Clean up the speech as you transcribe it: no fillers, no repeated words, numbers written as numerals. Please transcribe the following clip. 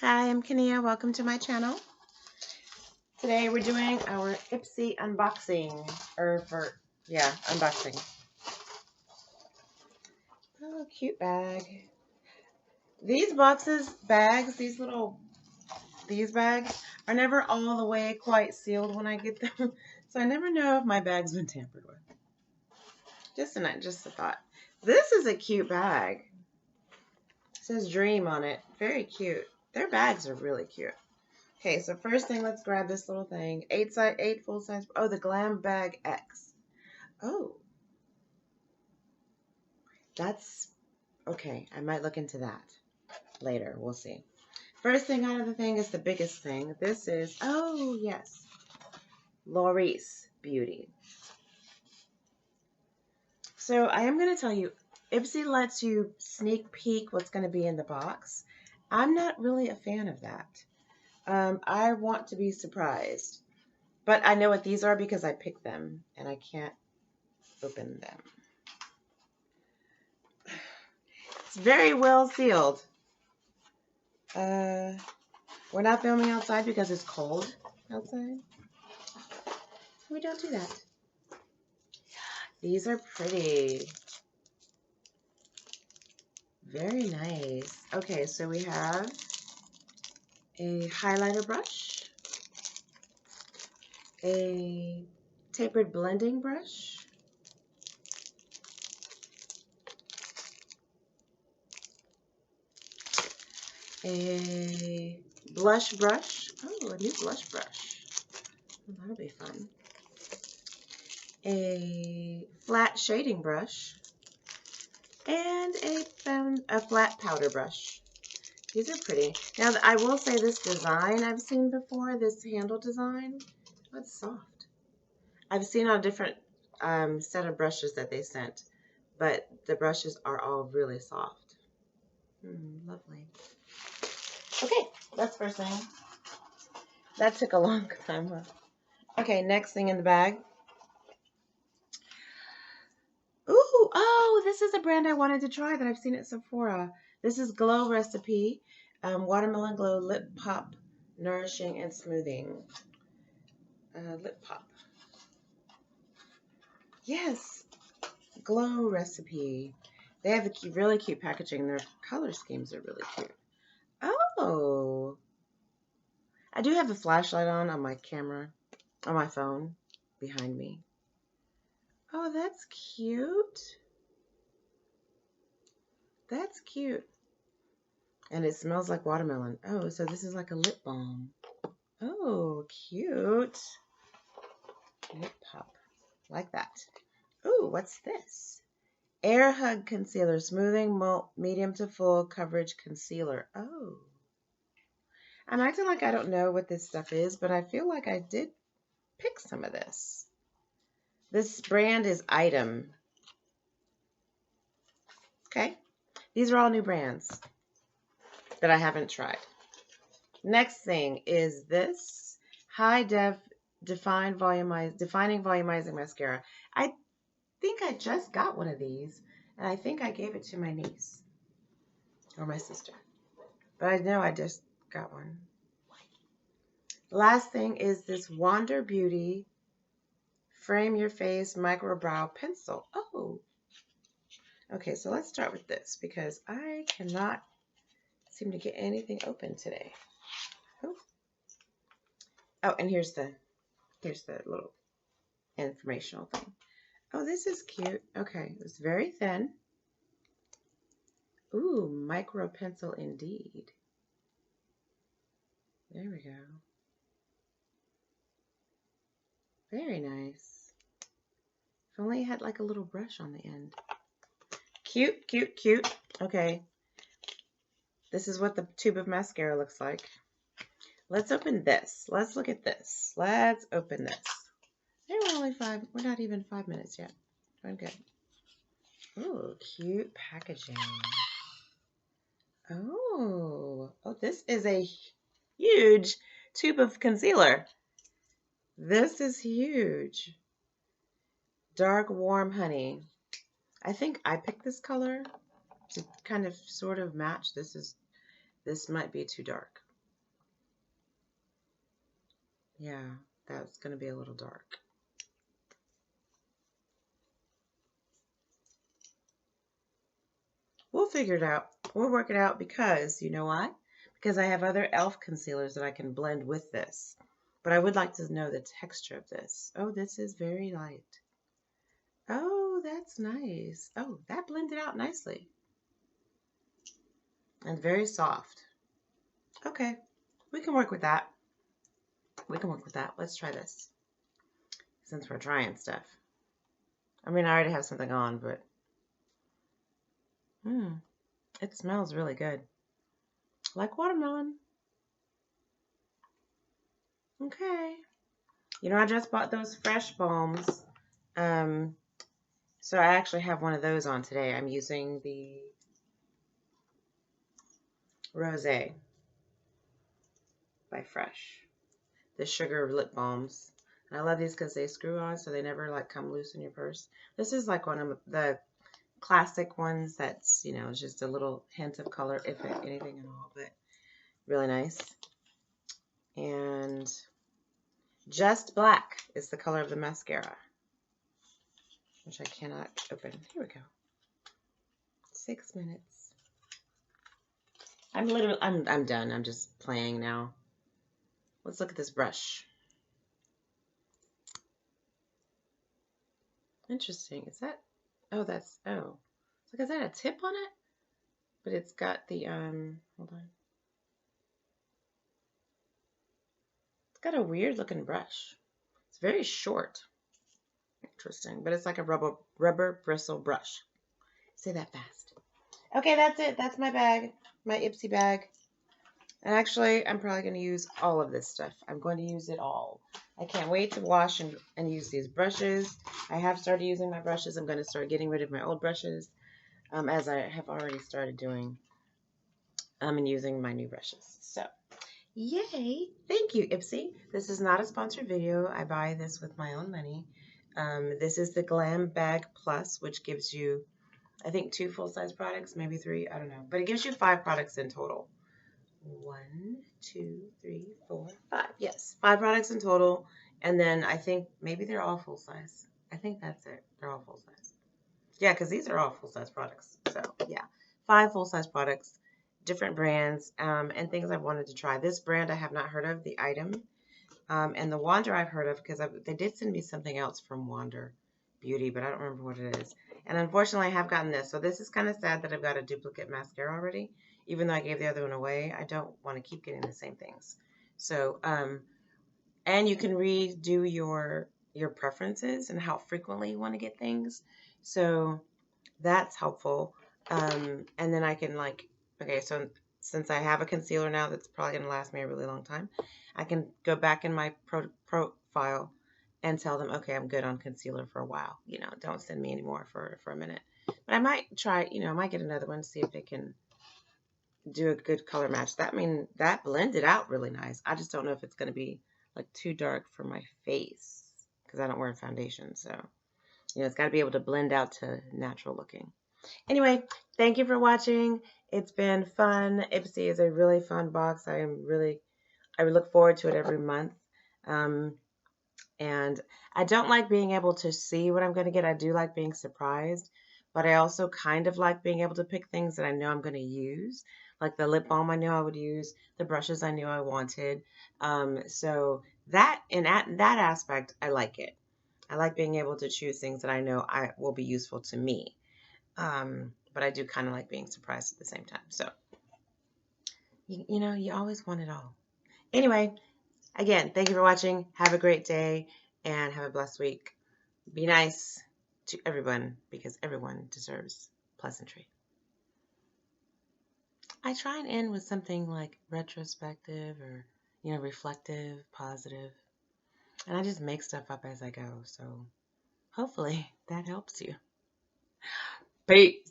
Hi, I'm Kania. Welcome to my channel. Today we're doing our IPSY unboxing, unboxing. Oh, cute bag. These bags, these bags are never all the way quite sealed when I get them, so I never know if my bag's been tampered with. Just a thought. This is a cute bag. It says Dream on it. Very cute. Their bags are really cute. Okay, so first thing, let's grab this little thing. 8 full size. Oh, the Glam Bag X. Oh, that's okay. I might look into that later. We'll see. First thing out of the thing is the biggest thing. This is, oh yes, Laurice Beauty. So I am going to tell you, IPSY lets you sneak peek what's going to be in the box. I'm not really a fan of that. I want to be surprised. But I know what these are because I picked them and I can't open them. It's very well sealed. We're not filming outside because it's cold outside. We don't do that. These are pretty. Very nice. Okay, so we have a highlighter brush, a tapered blending brush, a blush brush. Oh, a new blush brush. Oh, that'll be fun. A flat shading brush, and a flat powder brush. These are pretty. Now, I will say this design I've seen before, this handle design, oh, it's soft. I've seen on a different set of brushes that they sent, but the brushes are all really soft. Lovely. Okay, that's first thing. That took a long time. Okay, next thing in the bag. Ooh, oh, this is a brand I wanted to try that I've seen at Sephora. This is Glow Recipe, Watermelon Glow Lip Pop, Nourishing and Smoothing. Lip Pop. Yes, Glow Recipe. They have the really cute packaging. Their color schemes are really cute. Oh, I do have the flashlight on my camera, on my phone, behind me. Oh, that's cute. That's cute. And it smells like watermelon. Oh, so this is like a lip balm. Oh, cute. Lip pop. Like that. Ooh, what's this? Air Hug Concealer. Smoothing medium to full coverage concealer. Oh. I'm acting like I don't know what this stuff is, but I feel like I did pick some of this. This brand is Item. Okay. These are all new brands that I haven't tried. Next thing is this High Def Defining Volumizing Mascara. I think I just got one of these, and I think I gave it to my niece or my sister. But I know I just got one. Last thing is this Wander Beauty Frame Your Face Micro Brow Pencil. Oh. Okay, so let's start with this because I cannot seem to get anything open today. Oh, and here's the little informational thing. Oh, this is cute. Okay, it's very thin. Ooh, micro pencil indeed. There we go. Very nice. If only it had like a little brush on the end. Cute, cute, cute. Okay. This is what the tube of mascara looks like. Let's open this. Let's look at this. Let's open this. We're not even 5 minutes yet. Doing good. Ooh, cute packaging. Oh, this is a huge tube of concealer. This is huge. Dark Warm Honey. I think I picked this color to kind of sort of match. This might be too dark. Yeah, that's going to be a little dark. We'll figure it out. We'll work it out because, you know why? Because I have other e.l.f. concealers that I can blend with this. But I would like to know the texture of this. Oh, this is very light. Oh, that's nice. Oh, that blended out nicely. And very soft. Okay, we can work with that. We can work with that. Let's try this. Since we're trying stuff. I mean, I already have something on, but... it smells really good. Like watermelon. Okay. You know, I just bought those fresh balms. So I actually have one of those on today. I'm using the Rosé by Fresh. The sugar lip balms. And I love these because they screw on so they never like come loose in your purse. This is like one of the classic ones that's, you know, just a little hint of color, if anything at all, but really nice. And Just Black is the color of the mascara, which I cannot open. Here we go. 6 minutes. I'm done. I'm just playing now. Let's look at this brush. Interesting. Is that, oh, that's, oh. It's like, is that a tip on it? But it's got the, hold on. It's got a weird looking brush. It's very short. Interesting. But it's like a rubber bristle brush. Say that fast. Okay, that's it. That's my bag. My IPSY bag. And actually, I'm probably going to use all of this stuff. I'm going to use it all. I can't wait to wash and use these brushes. I have started using my brushes. I'm going to start getting rid of my old brushes, as I have already started doing, and using my new brushes. So, yay! Thank you, IPSY. This is not a sponsored video. I buy this with my own money. This is the Glam Bag Plus, which gives you, I think, 2 full-size products, maybe 3. I don't know. But it gives you 5 products in total. 1, 2, 3, 4, 5. Yes, 5 products in total. And then I think maybe they're all full size. I think that's it. They're all full size. Yeah, because these are all full size products. So yeah, 5 full size products, different brands, and things I've wanted to try. This brand I have not heard of, the Item, and the Wander I've heard of because they did send me something else from Wander Beauty, but I don't remember what it is. And unfortunately, I have gotten this. So this is kind of sad that I've got a duplicate mascara already. Even though I gave the other one away, I don't want to keep getting the same things. So, and you can redo your preferences and how frequently you want to get things. So that's helpful. And then I can okay, so since I have a concealer now that's probably going to last me a really long time, I can go back in my profile and tell them, okay, I'm good on concealer for a while. You know, don't send me anymore for a minute. But I might try, you know, I might get another one to see if it can do a good color match. That blended out really nice. I just don't know if it's going to be like too dark for my face because I don't wear foundation. So, you know, it's got to be able to blend out to natural looking. Anyway, thank you for watching. It's been fun. IPSY is a really fun box. I look forward to it every month. And I don't like being able to see what I'm going to get. I do like being surprised. But I also kind of like being able to pick things that I know I'm going to use. Like the lip balm I knew I would use, the brushes I knew I wanted. So that in that aspect, I like it. I like being able to choose things that I know will be useful to me. But I do kind of like being surprised at the same time. So, you know, you always want it all. Anyway, again, thank you for watching. Have a great day and have a blessed week. Be nice to everyone because everyone deserves pleasantry. I try and end with something like retrospective or, you know, reflective, positive. And I just make stuff up as I go. So hopefully that helps you. Peace.